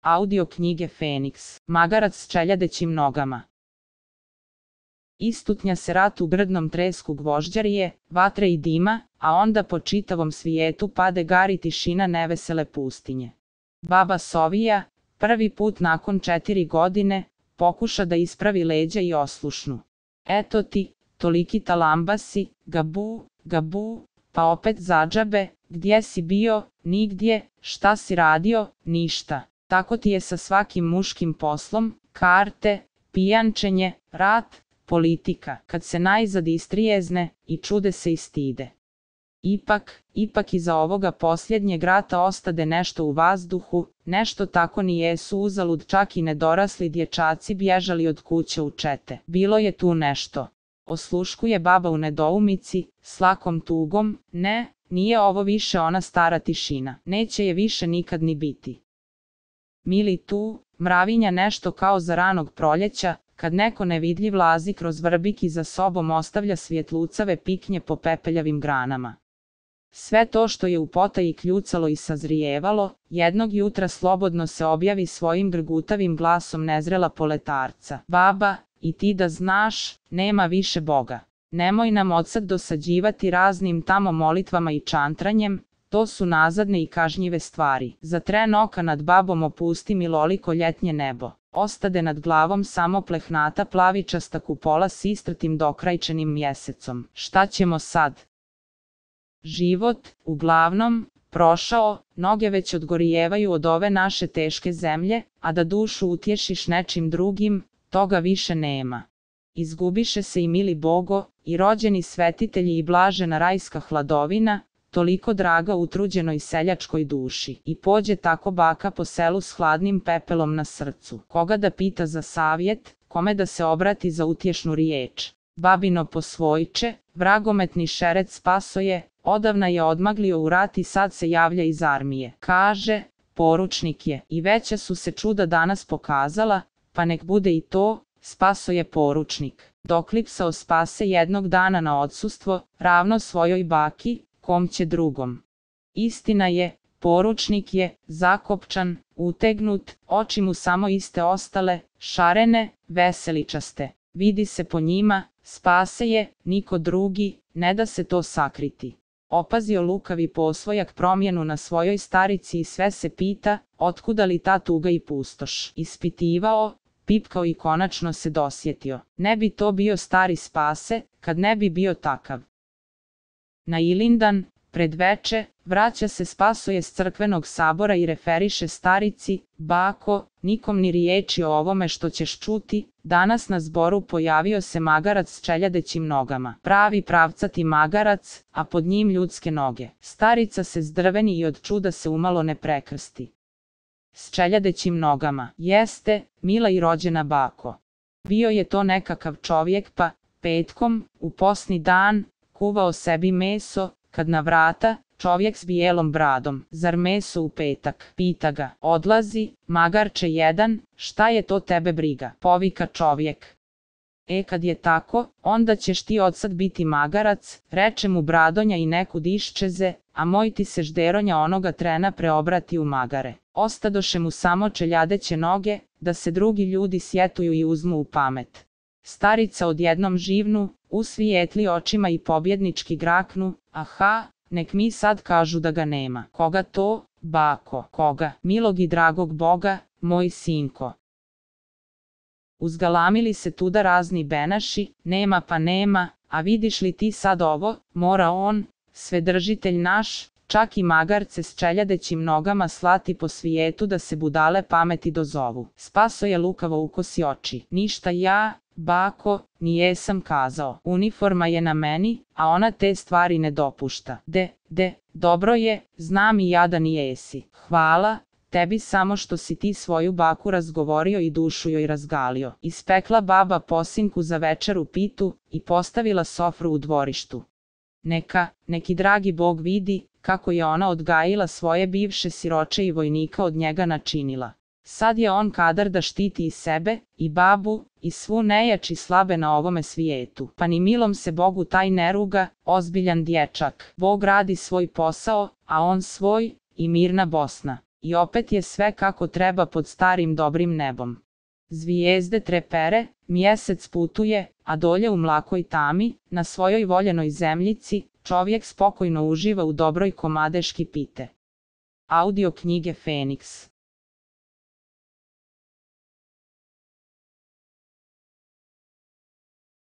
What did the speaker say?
Audio knjige Feniks, magarac s čeljadećim nogama. Istutnja se rat u grdnom tresku gvožđarije, vatre i dima, a onda po čitavom svijetu pade gari tišina nevesele pustinje. Baba Sovija, prvi put nakon 4 godine, pokuša da ispravi leđa i oslušnu. Eto ti, toliki talambasi, gabu, gabu, pa opet zadžabe, gdje si bio, nigdje, šta si radio, ništa. Tako ti je sa svakim muškim poslom, karte, pijančenje, rat, politika, kad se najzad istrijezne i čude se i stide. Ipak iza ovoga posljednjeg rata ostade nešto u vazduhu, nešto tako ni jesu uzalud čak i nedorasli dječaci bježali od kuće u čete. Bilo je tu nešto. Osluškuje baba u nedoumici, s lakom tugom, ne, nije ovo više ona stara tišina, neće je više nikad ni biti. Mili tu, mravinja nešto kao za ranog proljeća, kad neko nevidljiv lazi kroz vrbik i za sobom ostavlja svjetlucave piknje po pepeljavim granama. Sve to što je u potaji kljucalo i sazrijevalo, jednog jutra slobodno se objavi svojim grgutavim glasom nezrela poletarca. Baba, i ti da znaš, nema više Boga. Nemoj nam odsad dosađivati raznim tamo molitvama i čantranjem, to su nazadne i kažnjive stvari. Za tren oka nad babom opusti miloliko ljetnje nebo. Ostade nad glavom samo plehnata plavičasta kupola s istratim dokrajčenim mjesecom. Šta ćemo sad? Život, uglavnom, prošao, noge već odgorijevaju od ove naše teške zemlje, a da dušu utješiš nečim drugim, toga više nema. Izgubiše se i mili Bogo, i rođeni svetitelji i blažena rajska hladovina, toliko draga utruđenoj seljačkoj duši. I pođe tako baka po selu s hladnim pepelom na srcu. Koga da pita za savjet, kome da se obrati za utješnu riječ. Babino posvojče, vragometni šerec Spasoje, odavna je odmaglio u rat i sad se javlja iz armije. Kaže, poručnik je, i veća su se čuda danas pokazala, pa nek bude i to, Spasoje poručnik. Doklipsao Spase jednog dana na odsustvo, ravno svojoj baki, kom će drugom. Istina je, poručnik je, zakopčan, utegnut, oči mu samo iste ostale, šarene, veseličaste. Vidi se po njima, Spase je, niko drugi, ne da se to sakriti. Opazio lukavi posvojak promjenu na svojoj starici i sve se pita, otkuda li ta tuga i pustoš. Ispitivao, pipkao i konačno se dosjetio. Ne bi to bio stari Spase, kad ne bi bio takav. Na Ilindan, pred veče, vraća se Spasoje s crkvenog sabora i referiše starici, bako, nikom ni riječi o ovome što ćeš čuti, danas na zboru pojavio se magarac s čeljadećim nogama. Pravi pravcati magarac, a pod njim ljudske noge. Starica se zdrveni i od čuda se umalo ne prekrsti. S čeljadećim nogama, jeste, mila i rođena bako. Bio je to nekakav čovjek pa, petkom, u posni dan, kuvao sebi meso, kad na vrata, čovjek s bijelom bradom. Zar meso u petak? Pita ga. Odlazi, magarče jedan, šta je to tebe briga? Povika čovjek. Kad je tako, onda ćeš ti odsad biti magarac, reče mu Bradonja i nekud iščeze, a moj ti se žderonja onoga trena preobrati u magare. Ostadoše mu samo čeljadeće noge, da se drugi ljudi sjetuju i uzmu u pamet. Starica odjednom živnu, usvijetli očima i pobjednički graknu, aha, nek mi sad kažu da ga nema. Koga to, bako? Koga? Milog i dragog Boga, moj sinko. Uzgalamili se tuda razni benaši, nema pa nema, a vidiš li ti sad ovo, mora on, svedržitelj naš, čak i magarce s čeljadećim nogama slati po svijetu da se budale pameti dozovu. Spasoje lukavo ukosi oči. Ništa ja, bako, ni jesam kazao. Uniforma je na meni, a ona te stvari ne dopušta. Dobro je, znam i ja da ni jesi. Hvala tebi samo što si ti svoju baku razgovorio i dušu joj razgalio. Ispekla baba posinku za večer u pitu i postavila sofru u dvorištu. Neki dragi Bog vidi, kako je ona odgajila svoje bivše siroče i vojnika od njega načinila. Sad je on kadar da štiti i sebe, i babu, i svu nejač i slabe na ovome svijetu. Pa ni milom se Bogu taj ne ruga, ozbiljan dječak. Bog radi svoj posao, a on svoj, i mirna Bosna. i opet je sve kako treba pod starim dobrim nebom. Zvijezde trepere, mjesec putuje, a dolje u mlakoj tami, na svojoj voljenoj zemljici, čovjek spokojno uživa u dobroj komadeški pite. Audio knjige Feniks.